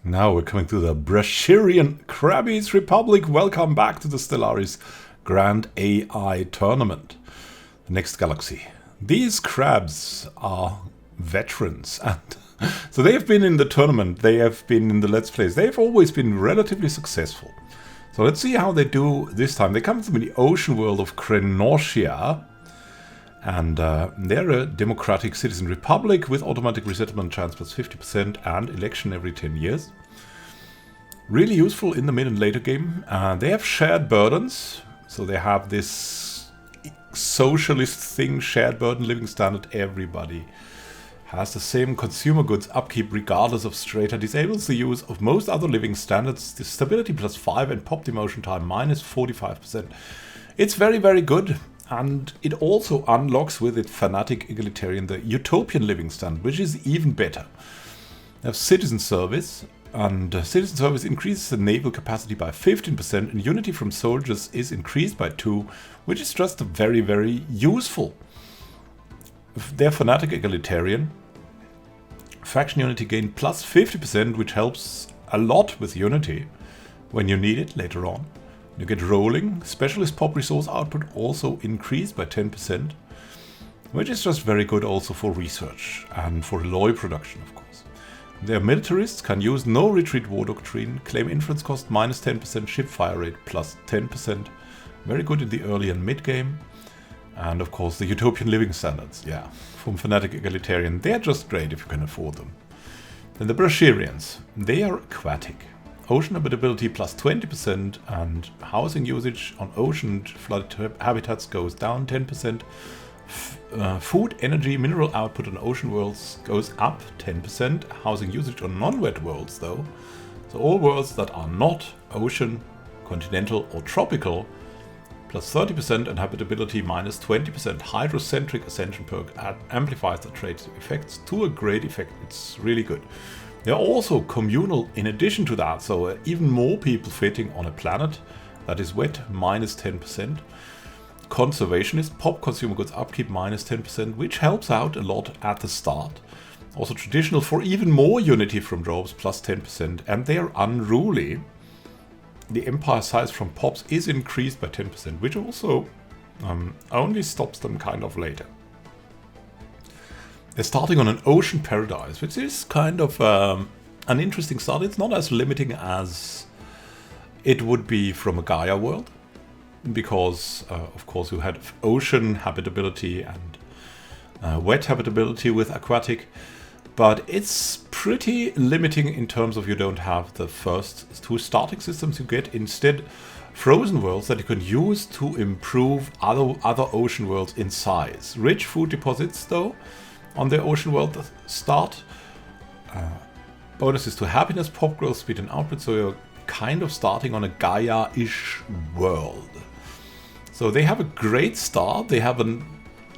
Now we're coming to the Brachirian Crabby's Republic. Welcome back to the Stellaris Grand AI Tournament. The next galaxy. These crabs are veterans, and so they have been in the tournament, they have been in the Let's Plays, they've always been relatively successful. So let's see how they do this time. They come from the ocean world of Krenortia, and they're a democratic citizen republic with automatic resettlement chance plus 50% and election every 10 years. Really useful in the mid and later game. They have shared burdens, so they have this socialist thing, shared burden living standard. Everybody has the same consumer goods upkeep regardless of strata, disables the use of most other living standards, the stability plus 5 and pop demotion time minus 45%. It's very, very good, and it also unlocks with it fanatic egalitarian the utopian living standard, which is even better. They have citizen service, and citizen service increases the naval capacity by 15%, and unity from soldiers is increased by 2, which is just very, very useful. They're fanatic egalitarian. Faction unity gain plus 50%, which helps a lot with unity when you need it later on. You get rolling. Specialist pop resource output also increased by 10%, which is just very good also for research and for alloy production, of course. Their militarists can use no retreat war doctrine, claim influence cost minus 10%, ship fire rate plus 10%. Very good in the early and mid game. And of course the utopian living standards, yeah, from fanatic egalitarian, they're just great if you can afford them. Then the Brachirians, they are aquatic. Ocean habitability plus 20% and housing usage on ocean flooded habitats goes down 10%. Food, energy, mineral output on ocean worlds goes up 10%. Housing usage on non-wet worlds though, so all worlds that are not ocean, continental or tropical, plus 30% and habitability minus 20%. Hydrocentric ascension perk amplifies the trade's effects to a great effect. It's really good. They're also communal in addition to that, so even more people fitting on a planet that is wet, minus 10%. Conservationist, pop consumer goods upkeep minus 10%, which helps out a lot at the start. Also traditional for even more unity from jobs, plus 10%, and they are unruly. The empire size from pops is increased by 10%, which also only stops them kind of later. They're starting on an ocean paradise, which is kind of an interesting start. It's not as limiting as it would be from a Gaia world, because of course you had ocean habitability and wet habitability with aquatic. But it's pretty limiting in terms of you don't have the first 2 starting systems. You get instead frozen worlds that you can use to improve other ocean worlds in size. Rich food deposits though on the ocean world start. Bonuses to happiness, pop growth, speed and output. So you're kind of starting on a Gaia-ish world. So they have a great start. They have a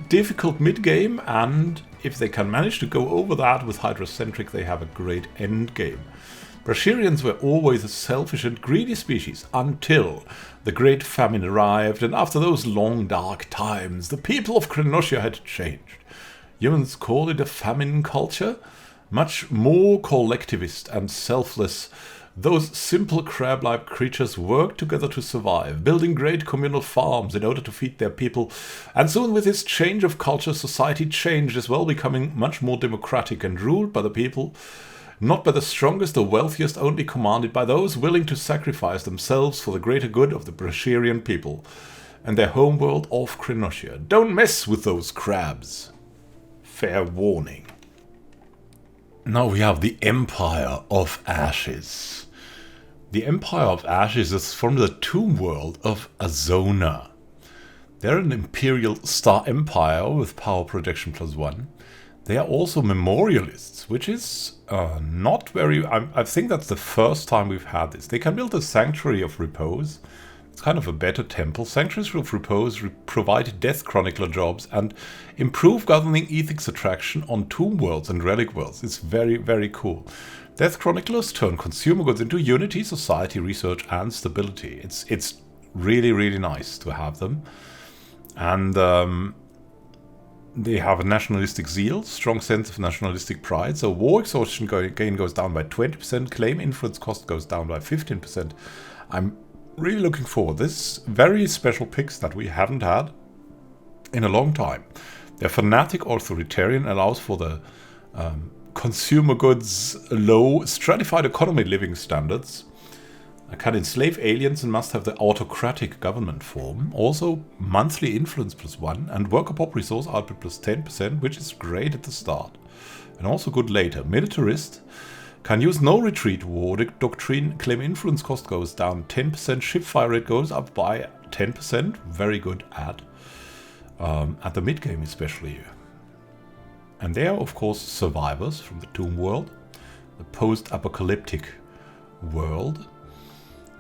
difficult mid-game, and if they can manage to go over that with Hydrocentric, they have a great end game. Brachirians were always a selfish and greedy species until the Great Famine arrived, and after those long dark times, the people of Krenortia had changed. Humans call it a famine culture, much more collectivist and selfless. Those simple crab-like creatures worked together to survive, building great communal farms in order to feed their people. And soon with this change of culture, society changed as well, becoming much more democratic and ruled by the people, not by the strongest or wealthiest, only commanded by those willing to sacrifice themselves for the greater good of the Brachirian people and their homeworld of Krenortia. Don't mess with those crabs. Fair warning. Now we have the Empire of Ashes. The Empire of Ashes is from the tomb world of Azona. They're an Imperial star empire with power projection plus 1. They are also memorialists, which is not very... I think that's the first time we've had this. They can build a Sanctuary of Repose. It's kind of a better temple. Sanctuaries of Repose provide Death Chronicler jobs and improve governing ethics attraction on tomb worlds and relic worlds. It's very, very cool. Death Chroniclers turn consumer goods into unity, society, research, and stability. It's really, really nice to have them. And They have a nationalistic zeal, strong sense of nationalistic pride. So war exhaustion gain goes down by 20%, claim influence cost goes down by 15%. I'm really looking forward. This very special picks that we haven't had in a long time. Their fanatic authoritarian allows for the consumer goods, low, stratified economy living standards. Can enslave aliens and must have the autocratic government form. Also, monthly influence +1 and worker pop resource output +10%, which is great at the start. And also good later. Militarist can use no retreat war doctrine. Claim influence cost goes down 10%. Ship fire rate goes up by 10%. Very good at the mid game especially. And they are of course survivors from the Tomb World, the post-apocalyptic world.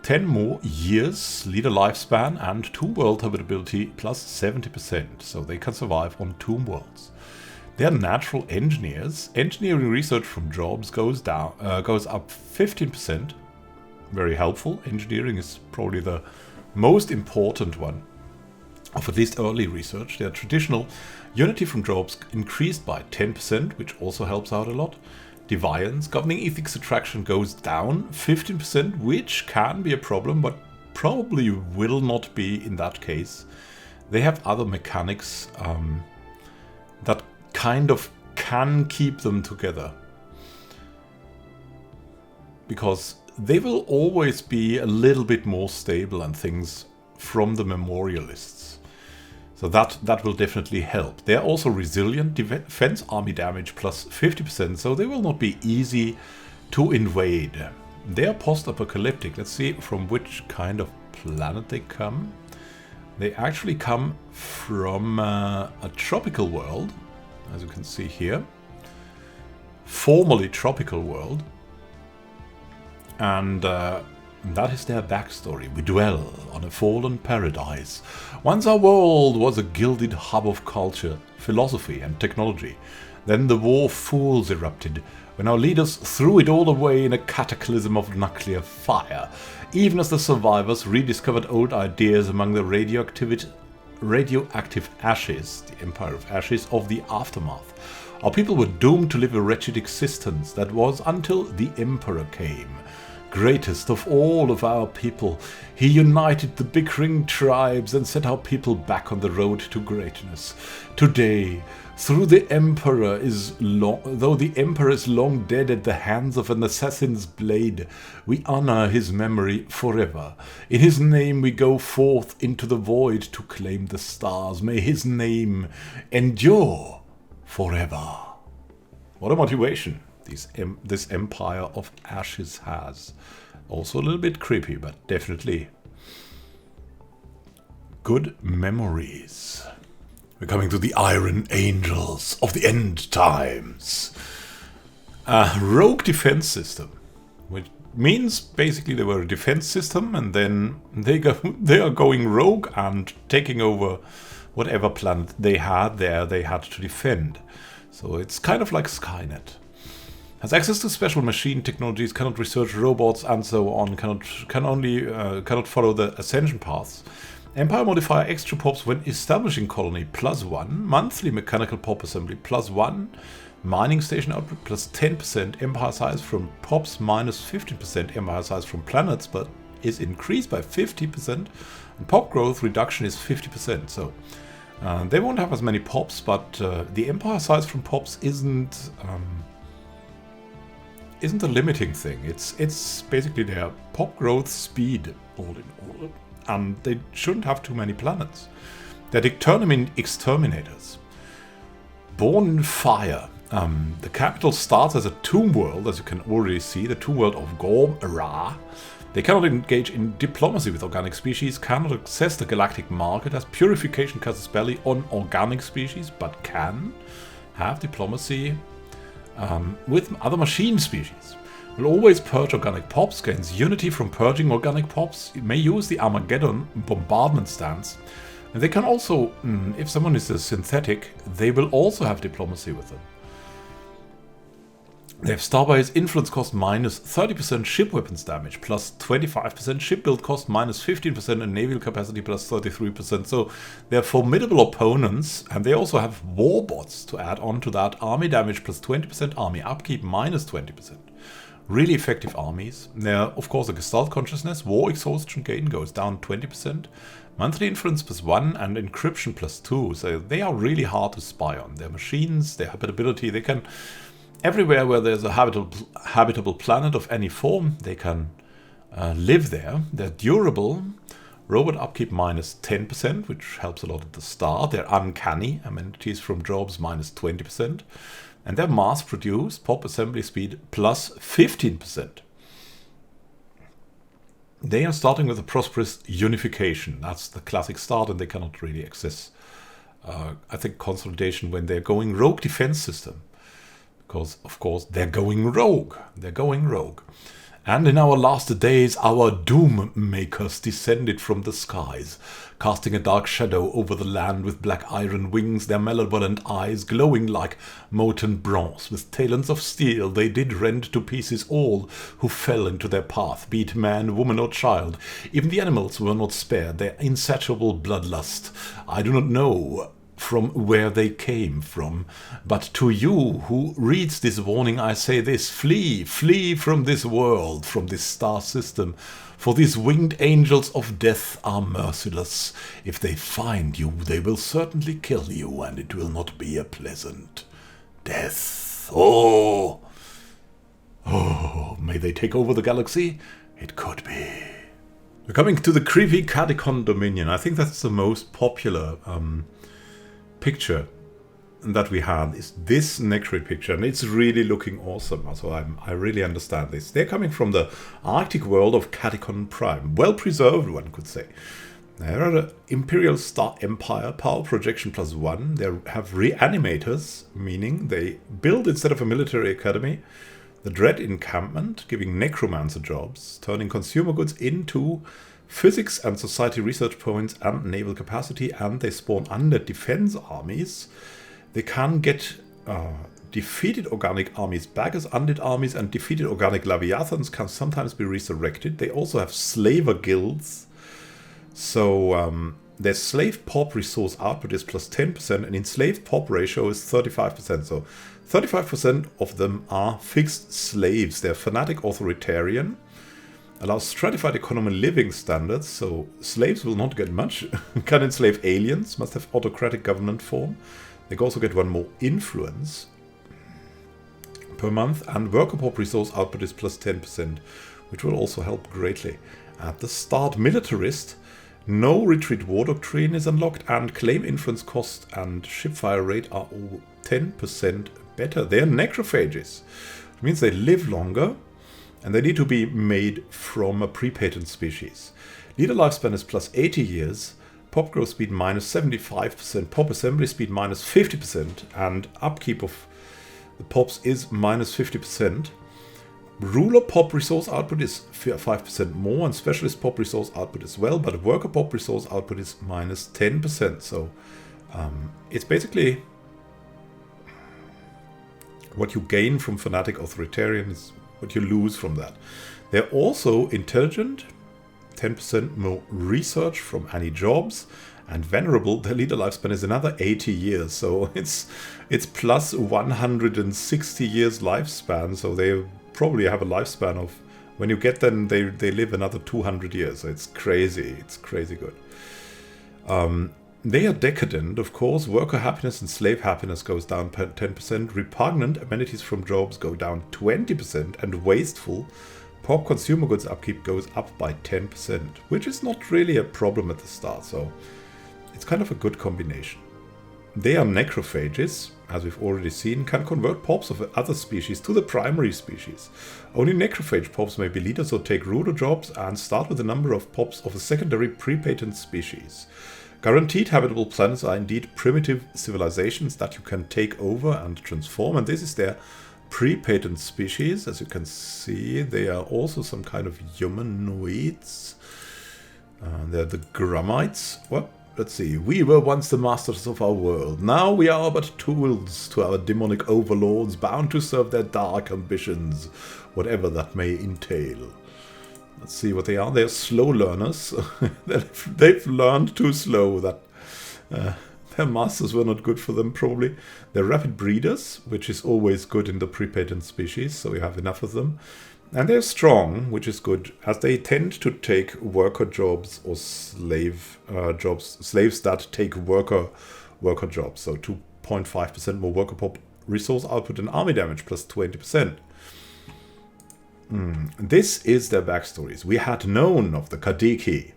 10 more years leader lifespan and Tomb World habitability +70%, so they can survive on Tomb Worlds. They are natural engineers. Engineering research from jobs goes up 15%. Very helpful. Engineering is probably the most important one of at least early research. Their traditional unity from jobs increased by 10%, which also helps out a lot. Deviance, governing ethics attraction goes down 15%, which can be a problem, but probably will not be in that case. They have other mechanics that kind of can keep them together. Because they will always be a little bit more stable and things from the memorialists. So that will definitely help. They're also resilient, defense army damage +50%, so they will not be easy to invade. They are post-apocalyptic. Let's see from which kind of planet they come. They actually come from a tropical world, as you can see here. Formerly tropical world. And that is their backstory. We dwell on a fallen paradise. Once our world was a gilded hub of culture, philosophy and technology. Then the war fools erupted, when our leaders threw it all away in a cataclysm of nuclear fire, even as the survivors rediscovered old ideas among the radioactive ashes, the Empire of Ashes, of the aftermath. Our people were doomed to live a wretched existence that was until the Emperor came. Greatest of all of our people, he united the bickering tribes and set our people back on the road to greatness. Today, though the Emperor is long dead at the hands of an assassin's blade, we honor his memory forever. In his name we go forth into the void to claim the stars. May his name endure forever. What a motivation this Empire of Ashes has. Also a little bit creepy, but definitely good memories. We're coming to the Iron Angels of the End Times. A rogue defense system, which means basically they were a defense system and then they are going rogue and taking over whatever planet they had there they had to defend. So it's kind of like Skynet. Has access to special machine technologies, cannot research robots and so on, cannot follow the ascension paths. Empire modifier extra pops when establishing colony +1, monthly mechanical pop assembly +1, mining station output +10%, empire size from pops -15%, empire size from planets but is increased by 50%, and pop growth reduction is 50%. So they won't have as many pops, but the empire size from pops isn't a limiting thing. It's basically their pop growth speed all in all, and they shouldn't have too many planets. They're determined exterminators. Born in fire. The capital starts as a tomb world, as you can already see, the tomb world of Gorm-Ra. They cannot engage in diplomacy with organic species, cannot access the galactic market, has purification casus belli on organic species, but can have diplomacy with other machine species. Will always purge organic pops, gains unity from purging organic pops. It may use the Armageddon bombardment stance. And they can also, if someone is a synthetic, they will also have diplomacy with them. They have Starbase influence cost minus 30% ship weapons damage, plus 25% ship build cost, minus 15%, and naval capacity plus 33%. So they're formidable opponents, and they also have war bots to add on to that. Army damage plus 20%, army upkeep minus 20%. Really effective armies. They're, of course, a Gestalt consciousness. War exhaustion gain goes down 20%. Monthly influence plus 1 and encryption plus 2. So they are really hard to spy on. Their machines, their habitability, they can... Everywhere where there's a habitable planet of any form, they can live there. They're durable. Robot upkeep minus 10%, which helps a lot at the start. They're uncanny. Amenities from jobs minus 20%. And they're mass-produced. Pop assembly speed plus 15%. They are starting with a Prosperous Unification. That's the classic start, and they cannot really access, I think, Consolidation when they're going rogue defense system. Because, of course, they're going rogue. They're going rogue. And in our last days, our doom makers descended from the skies, casting a dark shadow over the land with black iron wings, their malevolent eyes glowing like molten bronze. With talons of steel, they did rend to pieces all who fell into their path, be it man, woman, or child. Even the animals were not spared, their insatiable bloodlust. I do not know from where they came from. But to you who reads this warning, I say this: flee, flee from this world, from this star system, for these winged angels of death are merciless. If they find you, they will certainly kill you, and it will not be a pleasant death. Oh, may they take over the galaxy? It could be. We're coming to the creepy Kadikon Dominion. I think that's the most popular picture that we had, is this Necroid picture, and it's really looking awesome. So I really understand this. They're coming from the Arctic world of Kadikon Prime. Well preserved, one could say. They're an Imperial Star Empire, power projection plus 1. They have reanimators, meaning they build, instead of a military academy, the Dread Encampment, giving Necromancer jobs, turning consumer goods into physics and society research points and naval capacity, and they spawn undead defense armies. They can get defeated organic armies back as undead armies, and defeated organic Leviathans can sometimes be resurrected. They also have slaver guilds. So their slave pop resource output is plus 10%, and enslaved pop ratio is 35%. So 35% of them are fixed slaves. They're fanatic authoritarian. Allows stratified economy living standards, so slaves will not get much. Can enslave aliens, must have autocratic government form. They can also get one more influence per month, and worker pop resource output is plus 10%, which will also help greatly. At the start, Militarist, no retreat war doctrine is unlocked, and claim influence cost and ship fire rate are all 10% better. They're necrophages, which means they live longer. And they need to be made from a pre-patent species. Leader lifespan is plus 80 years, pop growth speed minus 75%, pop assembly speed minus 50%, and upkeep of the pops is minus 50%. Ruler pop resource output is 5% more, and specialist pop resource output as well, but worker pop resource output is minus 10%. So it's basically what you gain from fanatic authoritarian is what you lose from that. They're also intelligent, 10% more research from any jobs, and venerable. Their leader lifespan is another 80 years, so it's plus 160 years lifespan. So they probably have a lifespan of, when you get them, they live another 200 years. So it's crazy. It's crazy good. They are decadent, of course. Worker happiness and slave happiness goes down 10%. Repugnant, amenities from jobs go down 20%. And wasteful, pop consumer goods upkeep goes up by 10%, which is not really a problem at the start. So it's kind of a good combination. They are necrophages, as we've already seen, can convert pops of other species to the primary species. Only necrophage pops may be leaders or take ruler jobs, and start with a number of pops of a secondary pre-patent species. Guaranteed habitable planets are indeed primitive civilizations that you can take over and transform, and this is their pre-patent species. As you can see, they are also some kind of humanoids. They're the Grummites. Well, let's see. We were once the masters of our world. Now we are but tools to our demonic overlords, bound to serve their dark ambitions, whatever that may entail. Let's see what they are. They are slow learners. They've learned too slow that their masters were not good for them, probably. They're rapid breeders, which is always good in the pre-patent species, so we have enough of them. And they're strong, which is good, as they tend to take worker jobs or slave jobs, slaves that take worker jobs. So 2.5% more worker pop resource output and army damage, plus 20%. This is their backstories. We had known of the Kadiki,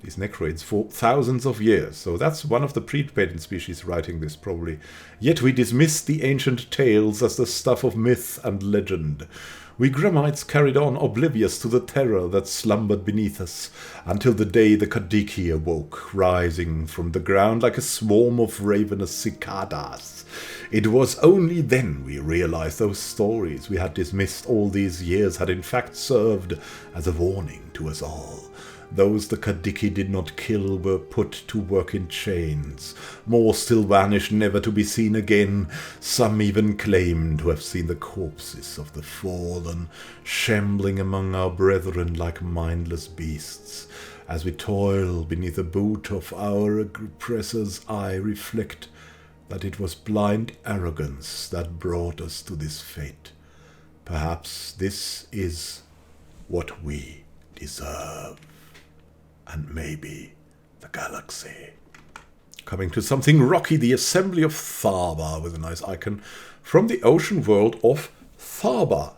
these necroids, for thousands of years. So that's one of the pre-patent species writing this, probably. Yet we dismissed the ancient tales as the stuff of myth and legend. We Gramites carried on oblivious to the terror that slumbered beneath us, until the day the Kadiki awoke, rising from the ground like a swarm of ravenous cicadas. It was only then we realized those stories we had dismissed all these years had in fact served as a warning to us all. Those the Kadiki did not kill were put to work in chains. More still vanished, never to be seen again. Some even claimed to have seen the corpses of the fallen, shambling among our brethren like mindless beasts. As we toil beneath the boot of our oppressor's eye, reflect that it was blind arrogance that brought us to this fate. Perhaps this is what we deserve. And maybe the galaxy. Coming to something rocky, the assembly of Tharba, with a nice icon from the ocean world of Tharba.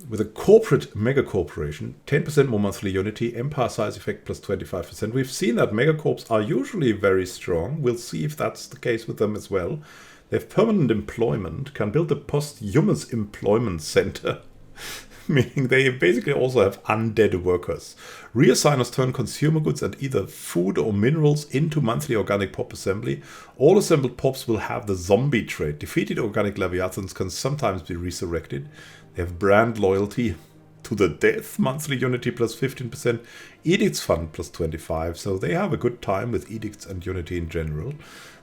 With a corporate megacorporation, 10% more monthly unity, empire size effect plus 25%. We've seen that megacorps are usually very strong. We'll see if that's the case with them as well. They have permanent employment, can build a posthumous employment center. Meaning they basically also have undead workers. Reassigners turn consumer goods and either food or minerals into monthly organic pop assembly. All assembled pops will have the zombie trait. Defeated organic leviathans can sometimes be resurrected. They have brand loyalty to the death, monthly unity plus 15%, edicts fund plus 25%, so they have a good time with edicts and unity in general.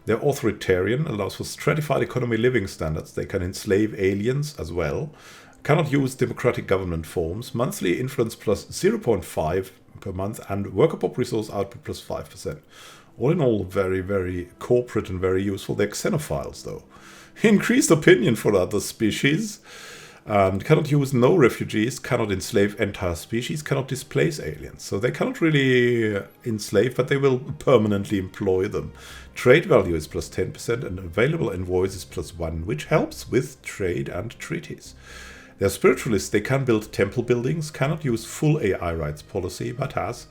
They're authoritarian, allows for stratified economy living standards. They can enslave aliens as well. Cannot use democratic government forms. Monthly influence plus 0.5 per month and worker pop resource output plus 5%. All in all, very, very corporate and very useful. They're xenophiles, though. Increased opinion for other species. Cannot use no refugees. Cannot enslave entire species. Cannot displace aliens. So they cannot really enslave, but they will permanently employ them. Trade value is plus 10% and available invoice is plus 1, which helps with trade and treaties. They're spiritualists. They can build temple buildings, cannot use full AI rights policy, but has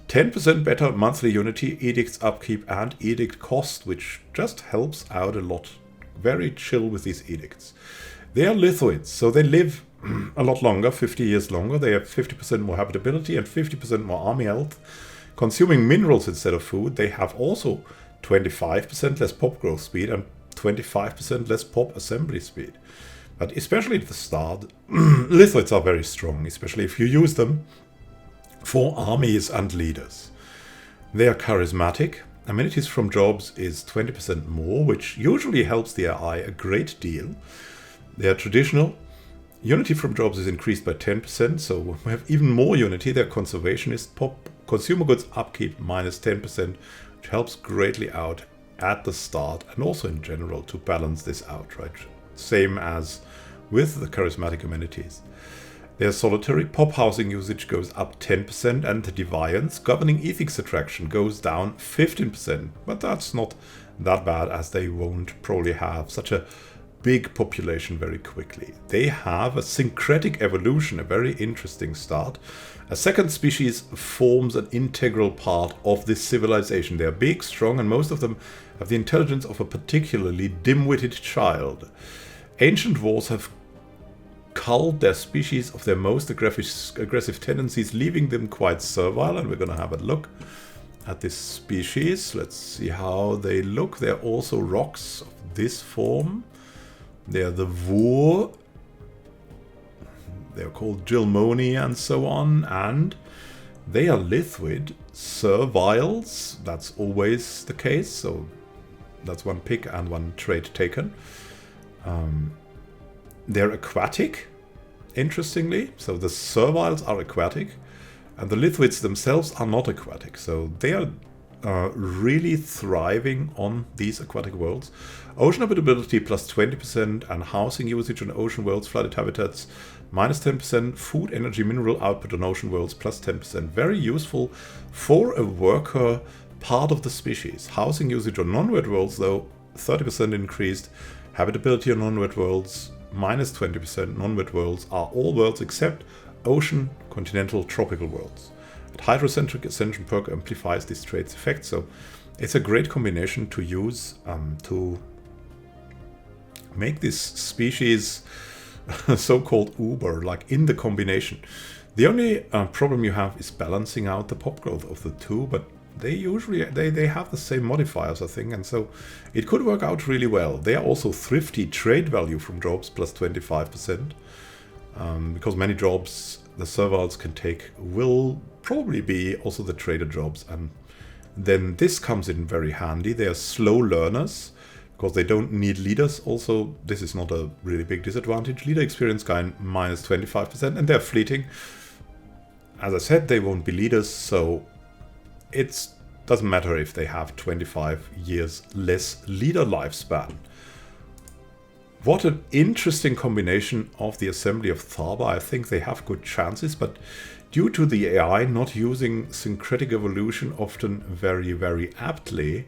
10% better monthly unity, edicts upkeep, and edict cost, which just helps out a lot. Very chill with these edicts. They are lithoids, so they live a lot longer, 50 years longer. They have 50% more habitability and 50% more army health. Consuming minerals instead of food, they have also 25% less pop growth speed and 25% less pop assembly speed. But especially at the start, lithoids are very strong, especially if you use them for armies and leaders. They are charismatic. Amenities from jobs is 20% more, which usually helps the AI a great deal. They are traditional. Unity from jobs is increased by 10%, so we have even more unity. They're conservationist. Pop consumer goods upkeep minus 10%, which helps greatly out at the start and also in general to balance this out, right? Same as with the charismatic amenities. Their solitary pop housing usage goes up 10% and the deviance governing ethics attraction goes down 15%. But that's not that bad, as they won't probably have such a big population very quickly. They have a syncretic evolution, a very interesting start. A second species forms an integral part of this civilization. They are big, strong, and most of them have the intelligence of a particularly dim-witted child. Ancient wars have culled their species of their most aggressive tendencies, leaving them quite servile, and we're going to have a look at this species. Let's see how they look. They're also rocks of this form. They're the Vur. They're called Gilmoni and so on, and They are Lithoid, Serviles, that's always the case, so that's one pick and one trade taken. They're Aquatic, interestingly, so the Serviles are Aquatic, and the Lithoids themselves are not Aquatic, so they are really thriving on these aquatic worlds. Ocean habitability plus 20% and housing usage on ocean worlds, flooded habitats minus 10%, food, energy, mineral output on ocean worlds plus 10%. Very useful for a worker part of the species. Housing usage on non-wet worlds, though, 30% increased. Habitability on non-wet worlds minus 20%. Non-wet worlds are all worlds except ocean, continental, tropical worlds. Hydrocentric Ascension perk amplifies this trait's effect, so it's a great combination to use to make this species so-called uber, like in the combination. The only problem you have is balancing out the pop growth of the two, but they usually they have the same modifiers, I think, and so it could work out really well. They are also thrifty. Trade value from jobs plus 25%, because many jobs the Serviles can take will probably be also the trader jobs, and then this comes in very handy. They are slow learners because they don't need leaders. Also, this is not a really big disadvantage. Leader experience gain minus 25%, and they're fleeting. As I said, they won't be leaders, so it doesn't matter if they have 25 years less leader lifespan. What an interesting combination of the assembly of Tharba. I think they have good chances, but due to the AI not using syncretic evolution often very, very aptly,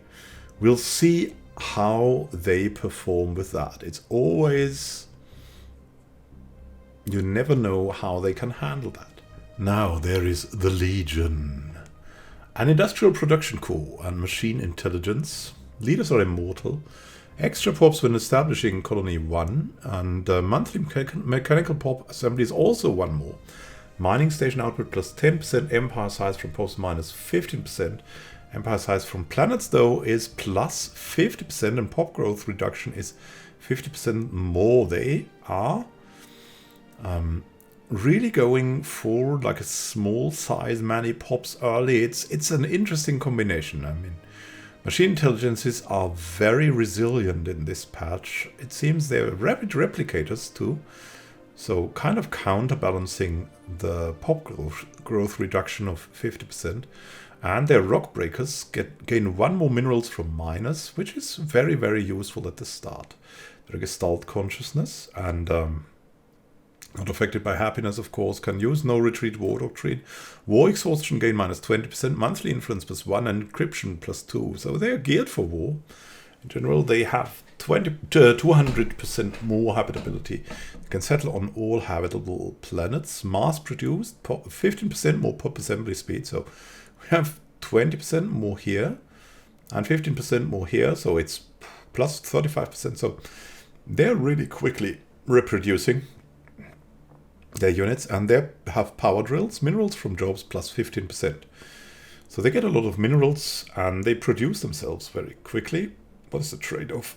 we'll see how they perform with that. It's always... you never know how they can handle that. Now there is the Legion. An industrial production core and machine intelligence. Leaders are immortal. Extra pops when establishing colony 1, and monthly mechanical pop assembly is also one more. Mining station output plus 10%, empire size from pops minus 15%. Empire size from planets, though, is plus 50%, and pop growth reduction is 50% more. They are really going for like a small size, many pops early. It's an interesting combination. I mean, machine intelligences are very resilient in this patch. It seems they're rapid replicators too, so kind of counterbalancing the pop growth reduction of 50%. And their rock breakers gain one more minerals from miners, which is very, very useful at the start. Their Gestalt consciousness and not affected by happiness, of course, can use no retreat war doctrine. War exhaustion gain minus 20%, monthly influence plus 1, and encryption plus 2. So they are geared for war. In general, they have 200% more habitability. They can settle on all habitable planets. Mass produced, 15% more pop assembly speed. So we have 20% more here and 15% more here. So it's plus 35%. So they're really quickly reproducing their units, and they have power drills, minerals from jobs plus 15%. So they get a lot of minerals and they produce themselves very quickly. What is the trade-off?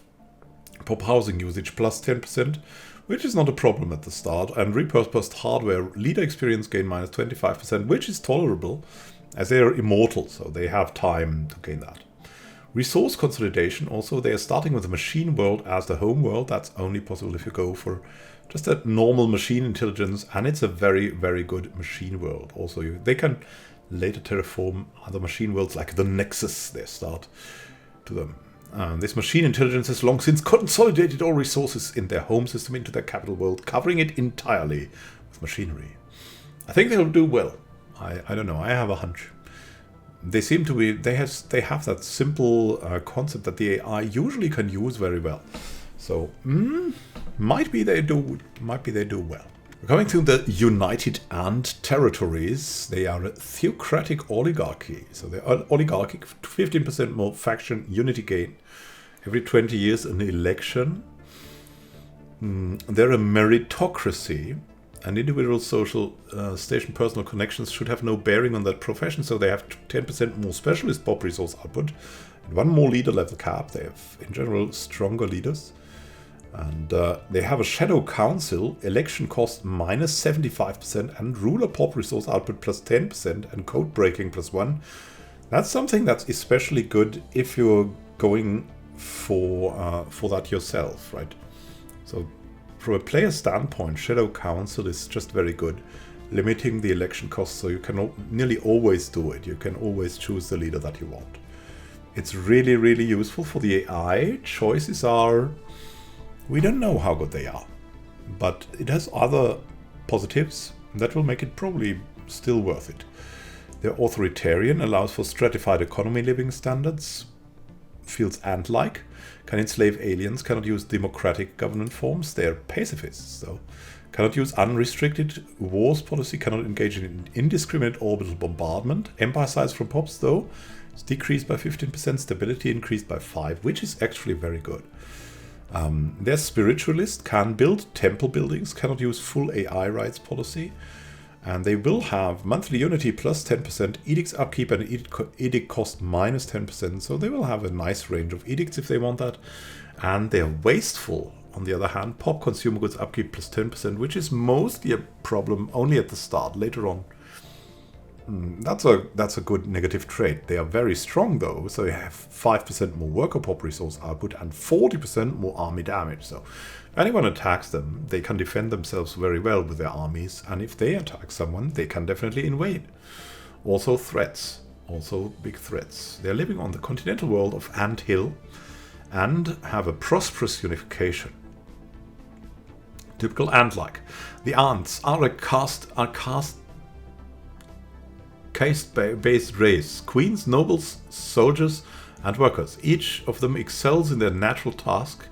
Pop housing usage plus 10%, which is not a problem at the start, and repurposed hardware leader experience gain minus 25%, which is tolerable as they are immortal, so they have time to gain that. Resource consolidation, also they are starting with the machine world as the home world. That's only possible if you go for just a normal machine intelligence, and it's a very, very good machine world. Also, they can later terraform other machine worlds like the Nexus. They start to them. This machine intelligence has long since consolidated all resources in their home system into their capital world, covering it entirely with machinery. I think they'll do well. I don't know. I have a hunch. They seem to be. They have that simple concept that the AI usually can use very well. So might be they do well. We're coming to the United Ant territories. They are a Theocratic oligarchy. So they are oligarchic, 15% more faction unity gain every 20 years an election. They're a meritocracy, and individual social station personal connections should have no bearing on that profession. So they have 10% more specialist pop resource output and one more leader level cap. They have in general stronger leaders. And they have a Shadow Council, election cost minus 75%, and ruler pop resource output plus 10%, and code breaking plus 1. That's something that's especially good if you're going for that yourself, right? So from a player standpoint, Shadow Council is just very good, limiting the election cost, so you can nearly always do it. You can always choose the leader that you want. It's really, really useful for the AI. Choices are... we don't know how good they are, but it has other positives that will make it probably still worth it. The Authoritarian allows for stratified economy living standards, feels ant-like, can enslave aliens, cannot use democratic government forms, they're pacifists though, cannot use unrestricted wars policy, cannot engage in indiscriminate orbital bombardment, empire size from pops though, is decreased by 15%, stability increased by 5, which is actually very good. Their Spiritualist can build temple buildings, cannot use full AI rights policy, and they will have monthly unity plus 10%, edicts upkeep and edict cost minus 10%, so they will have a nice range of edicts if they want that. And they're wasteful, on the other hand, pop consumer goods upkeep plus 10%, which is mostly a problem only at the start. Later on, that's a good negative trait. They are very strong though, so you have 5% more worker pop resource output and 40% more army damage. So if anyone attacks them, they can defend themselves very well with their armies, and if they attack someone, they can definitely invade. Also threats, also big threats. They're living on the continental world of Ant Hill and have a prosperous unification. Typical ant-like. The ants are caste-based race, queens, nobles, soldiers, and workers. Each of them excels in their natural task.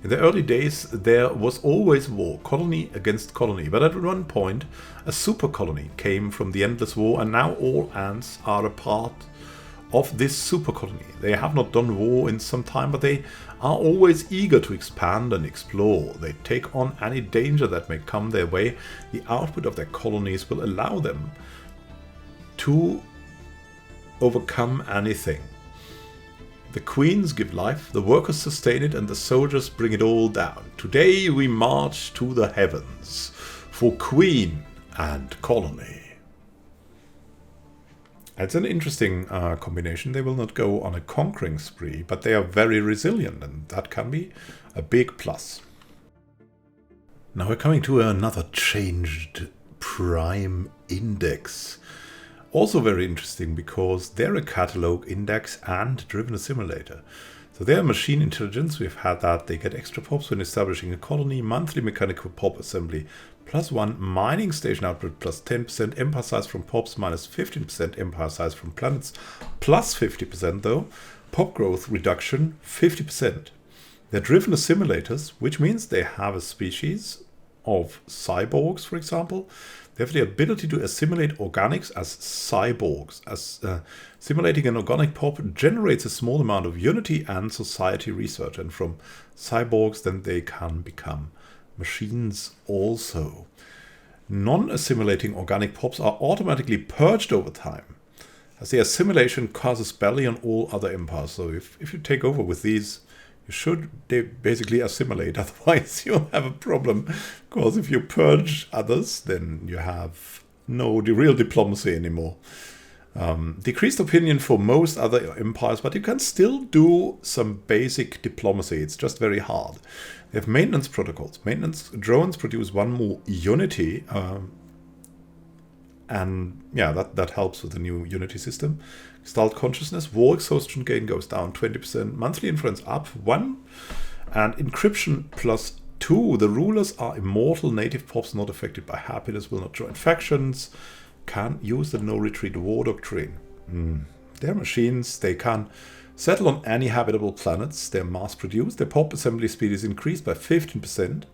In the early days, there was always war, colony against colony, but at one point, a super colony came from the endless war, and now all ants are a part of this super colony. They have not done war in some time, but they are always eager to expand and explore. They take on any danger that may come their way. The output of their colonies will allow them to overcome anything. The queens give life, the workers sustain it, and the soldiers bring it all down. Today we march to the heavens for queen and colony. It's an interesting combination. They will not go on a conquering spree, but they are very resilient, and that can be a big plus. Now we're coming to another changed prime index. Also very interesting because they're a catalog index and driven assimilator. So they're machine intelligence, we've had that. They get extra pops when establishing a colony, monthly mechanical pop assembly plus 1, mining station output plus 10%, empire size from pops minus 15%, empire size from planets plus 50% though, pop growth reduction 50%. They're driven assimilators, which means they have a species of cyborgs, for example. They have the ability to assimilate organics as cyborgs. As simulating an organic pop generates a small amount of unity and society research. And from cyborgs, then they can become machines also. Non-assimilating organic pops are automatically purged over time, as the assimilation causes belly on all other empires. So if you take over with these, you should basically assimilate, otherwise you'll have a problem. Because if you purge others, then you have no real diplomacy anymore. Decreased opinion for most other empires, but you can still do some basic diplomacy. It's just very hard. They have maintenance protocols. Maintenance drones produce 1 more unity. And yeah, that helps with the new unity system. Gestalt consciousness, war exhaustion gain goes down 20%, monthly influence up 1, and encryption plus 2. The rulers are immortal, native pops not affected by happiness, will not join factions, can use the no retreat war doctrine. They're machines, they can settle on any habitable planets, they're mass produced, their pop assembly speed is increased by 15%,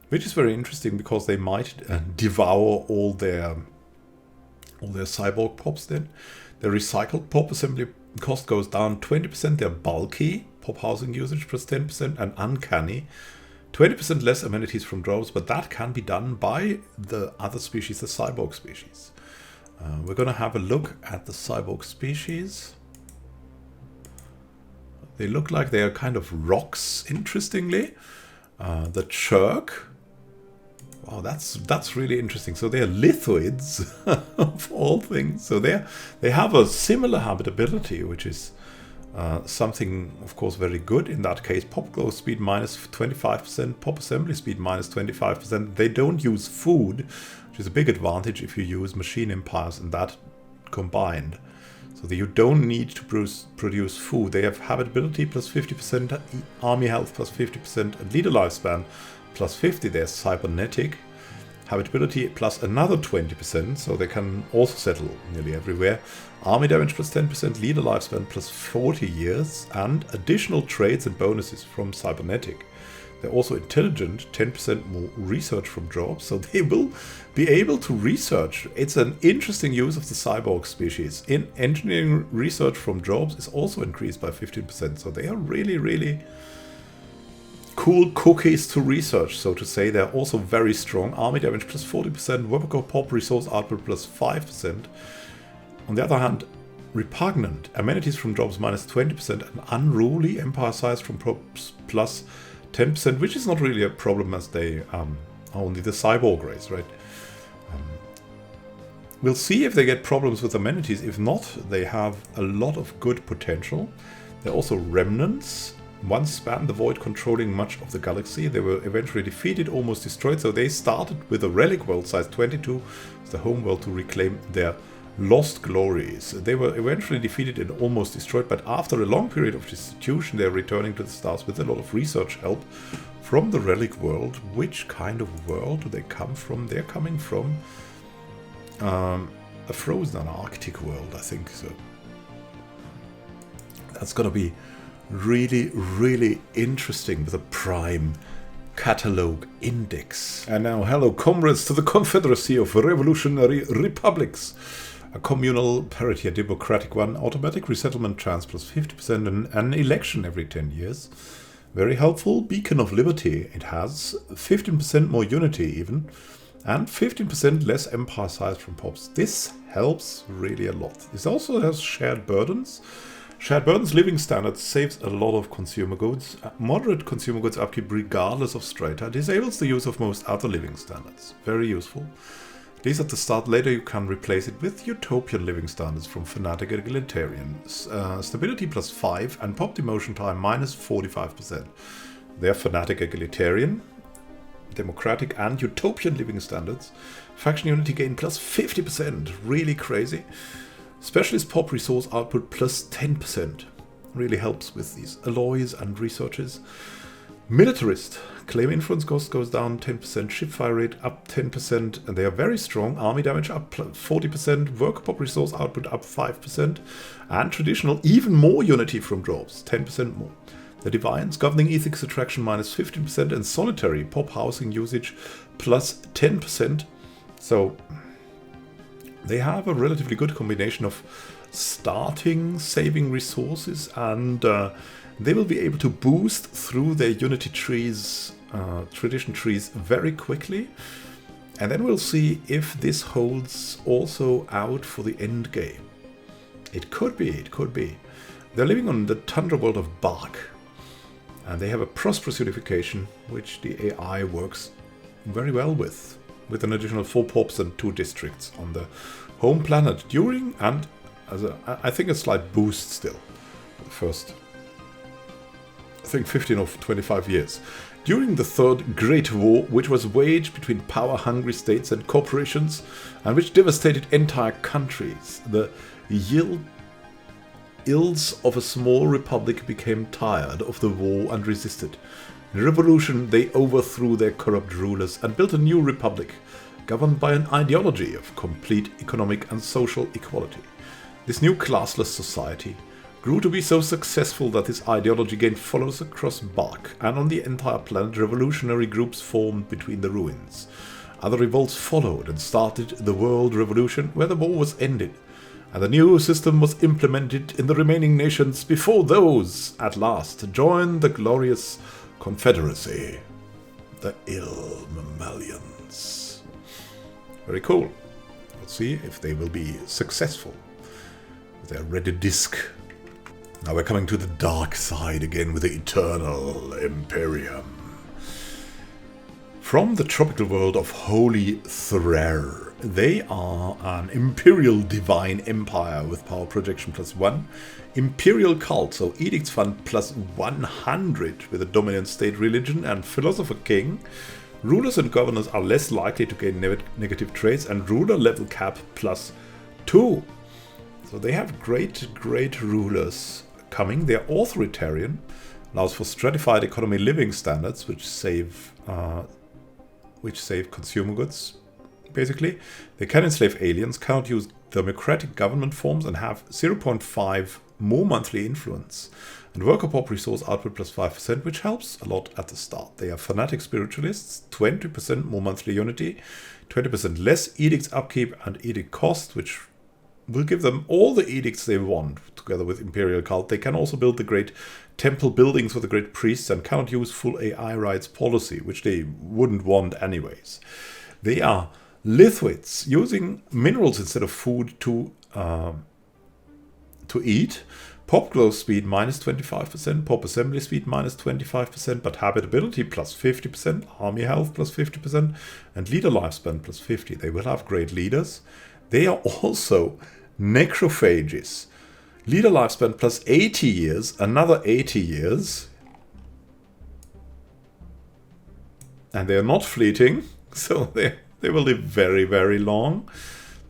which is very interesting because they might devour all their cyborg pops then. The recycled pop assembly cost goes down 20%. They're bulky, pop housing usage plus 10%, and uncanny. 20% less amenities from droves, but that can be done by the other species, the cyborg species. We're going to have a look at the cyborg species. They look like they are kind of rocks, interestingly. The Churk. Wow, that's really interesting. So they're lithoids, of all things. So they have a similar habitability, which is something, of course, very good in that case. Pop growth speed minus 25%, pop assembly speed minus 25%. They don't use food, which is a big advantage if you use machine empires and that combined. So that you don't need to produce food. They have habitability plus 50%, army health plus 50%, and leader lifespan plus 50. They're cybernetic. Habitability plus another 20%, so they can also settle nearly everywhere. Army damage plus 10%, leader lifespan plus 40 years, and additional traits and bonuses from cybernetic. They're also intelligent, 10% more research from jobs, so they will be able to research. It's an interesting use of the cyborg species. In engineering, research from jobs is also increased by 15%, so they are really, really cool cookies to research, so to say. They're also very strong. Army damage plus 40%, Weapon Pop resource output plus 5%. On the other hand, repugnant, amenities from jobs minus 20%, and unruly empire size from props plus 10%, which is not really a problem as they are only the cyborg race, right? We'll see if they get problems with amenities. If not, they have a lot of good potential. They're also remnants. Once spanned the void, controlling much of the galaxy. They were eventually defeated, almost destroyed, so they started with a relic world size 22, the home world, to reclaim their lost glories. They were eventually defeated and almost destroyed, but after a long period of destitution, they're returning to the stars with a lot of research help from the relic world. Which kind of world do they come from? They're coming from a frozen Arctic world, I think so. That's gonna be really, really interesting with a prime catalog index. And now, hello comrades to the Confederacy of Revolutionary Republics. A communal parity, a democratic one, automatic resettlement chance plus 50%, and an election every 10 years. Very helpful. Beacon of Liberty. It has 15% more unity even, and 15% less empire size from pops. This helps really a lot. This also has shared burdens. Shared burdens living standards saves a lot of consumer goods. Moderate consumer goods upkeep regardless of strata. Disables the use of most other living standards. Very useful. At least at the start. Later you can replace it with utopian living standards from Fanatic Egalitarian. Stability plus 5 and pop demotion time minus 45%. They're Fanatic Egalitarian, democratic and utopian living standards. Faction unity gain plus 50%. Really crazy. Specialist pop resource output plus 10%. Really helps with these alloys and researches. Militarist. Claim influence cost goes down 10%. Ship fire rate up 10%. And they are very strong. Army damage up 40%. Worker pop resource output up 5%. And traditional even more unity from jobs. 10% more. The Divines. Governing ethics attraction minus 15%. And solitary pop housing usage plus 10%. So they have a relatively good combination of starting saving resources, and they will be able to boost through their unity trees, tradition trees very quickly. And then we'll see if this holds also out for the end game. It could be, it could be. They're living on the tundra world of Bark, and they have a prosperous unification, which the AI works very well with an additional 4 pops and 2 districts on the home planet during, and as I think a slight boost still, first, I think 15 of 25 years. During the Third Great War, which was waged between power-hungry states and corporations, and which devastated entire countries, the ills of a small republic became tired of the war and resisted. In revolution, they overthrew their corrupt rulers and built a new republic, governed by an ideology of complete economic and social equality. This new classless society grew to be so successful that this ideology gained followers across Bark, and on the entire planet revolutionary groups formed between the ruins. Other revolts followed and started the World Revolution, where the war was ended, and the new system was implemented in the remaining nations before those, at last, joined the glorious Confederacy, the ill mammalians. Very cool. Let's see if they will be successful with their red disc. Now we're coming to the dark side again with the Eternal Imperium. From the tropical world of Holy Threr. They are an Imperial Divine Empire with power projection +1. Imperial Cult, so Edicts Fund +100 with a dominant state religion and Philosopher King. Rulers and governors are less likely to gain negative traits and ruler level cap +2. So they have great rulers coming. They're Authoritarian, allows for stratified economy living standards, which save consumer goods, basically. They can enslave aliens, cannot use democratic government forms, and have 0.5 more monthly influence. And worker pop resource output +5%, which helps a lot at the start. They are fanatic spiritualists, 20% more monthly unity, 20% less edicts upkeep and edict cost, which will give them all the edicts they want, together with Imperial Cult. They can also build the great temple buildings for the great priests and cannot use full AI rights policy, which they wouldn't want anyways. They are lithoids, using minerals instead of food to eat. Pop growth speed -25%, pop assembly speed -25%, but habitability +50%, army health +50%, and leader lifespan +50. They will have great leaders. They are also necrophages. Leader lifespan +80 years, another 80 years. And they are not fleeting, so they will live very long.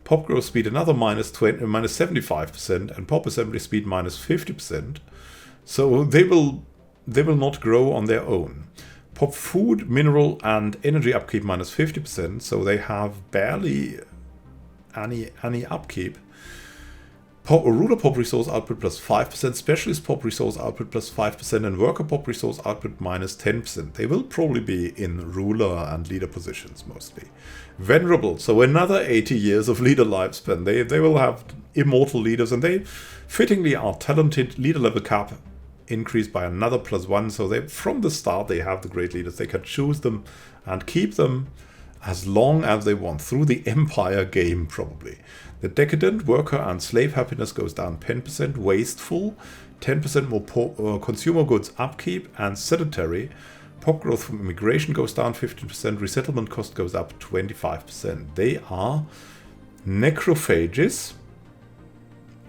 Pop growth speed another -75%, and pop assembly speed -50%. So they will not grow on their own. Pop food, mineral, and energy upkeep -50%, so they have barely any upkeep. Ruler pop resource output +5%, specialist pop resource output +5%, and worker pop resource output -10%. They will probably be in ruler and leader positions mostly. Venerable, so another 80 years of leader lifespan. They will have immortal leaders, and they fittingly are talented. Leader level cap increased by another +1, so from the start they have the great leaders. They can choose them and keep them as long as they want, through the Empire game probably. The decadent, worker and slave happiness goes down 10%, wasteful, 10% more consumer goods upkeep, and sedentary. Pop growth from immigration goes down 15%, resettlement cost goes up 25%. They are necrophages,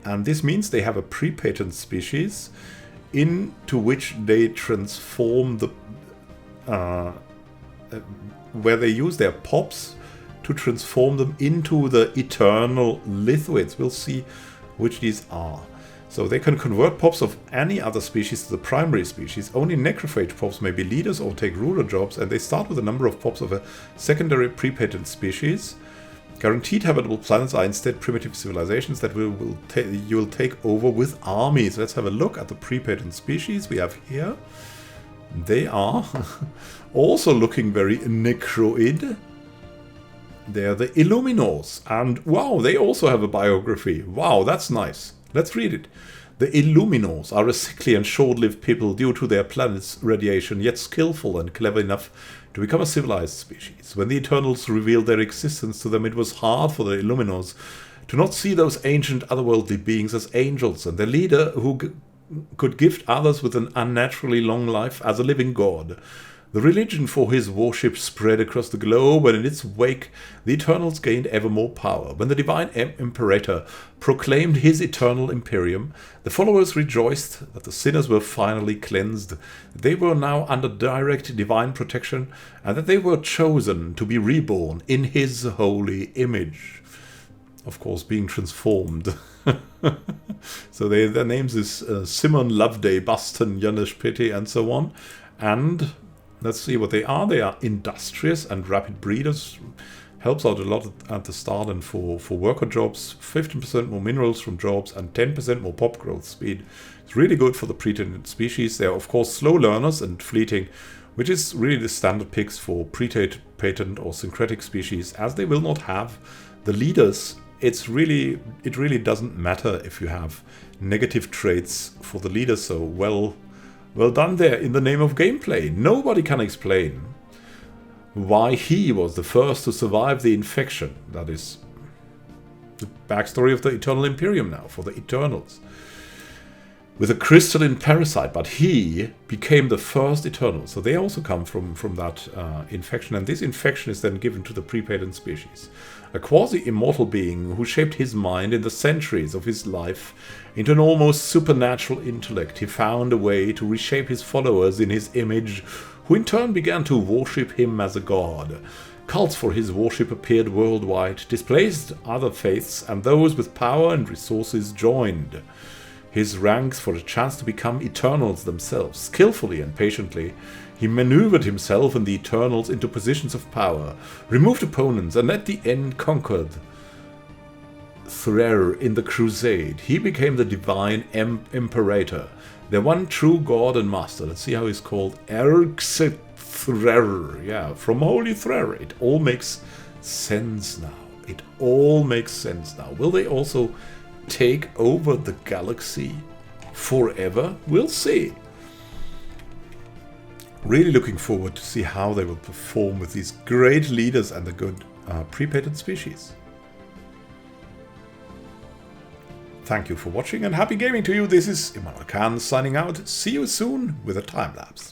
and this means they have a pre-patent species into which they transform the where they use their pops to transform them into the eternal lithoids. We'll see which these are. So they can convert pops of any other species to the primary species. Only necrophage pops may be leaders or take ruler jobs, and they start with a number of pops of a secondary pre-patent species. Guaranteed habitable planets are instead primitive civilizations that you will take over with armies. Let's have a look at the pre-patent species we have here. They are also looking very necroid. They are the Illuminors, and wow, they also have a biography. Wow, that's nice. Let's read it. The Illuminors are a sickly and short-lived people due to their planet's radiation, yet skillful and clever enough to become a civilized species. When the Eternals revealed their existence to them, it was hard for the Illuminors to not see those ancient otherworldly beings as angels, and their leader who could gift others with an unnaturally long life as a living god. The religion for his worship spread across the globe, and in its wake the Eternals gained ever more power. When the Divine Imperator proclaimed his eternal imperium, the followers rejoiced that the sinners were finally cleansed, that they were now under direct divine protection, and that they were chosen to be reborn in his holy image. Of course, being transformed. So their names is Simon, Loveday, Buston, Janusz Petty, and so on. And let's see what they are. They are industrious and rapid breeders. Helps out a lot at the start and for worker jobs. 15% more minerals from jobs and 10% more pop growth speed. It's really good for the pre-patent species. They are of course slow learners and fleeting, which is really the standard picks for pre-patent or syncretic species, as they will not have the leaders. It really doesn't matter if you have negative traits for the leader. So well done there in the name of gameplay. Nobody can explain why he was the first to survive the infection. That is the backstory of the Eternal Imperium now for the Eternals. with a crystalline parasite, but he became the first Eternal. So they also come from that infection, and this infection is then given to the prepatent species. A quasi-immortal being who shaped his mind in the centuries of his life into an almost supernatural intellect. He found a way to reshape his followers in his image, who in turn began to worship him as a god. Cults for his worship appeared worldwide, displaced other faiths, and those with power and resources joined his ranks for a chance to become Eternals themselves. Skillfully and patiently, he maneuvered himself and the Eternals into positions of power, removed opponents, and at the end conquered Threr in the Crusade. He became the divine Imperator, the one true god and master. Let's see how he's called. Threr. Yeah, from Holy Threr. It all makes sense now. It all makes sense now. Will they also take over the galaxy forever? We'll see. Really looking forward to see how they will perform with these great leaders and the good prepatent species. Thank you for watching and happy gaming to you. This is Immanuel Khan signing out. See you soon with a time lapse.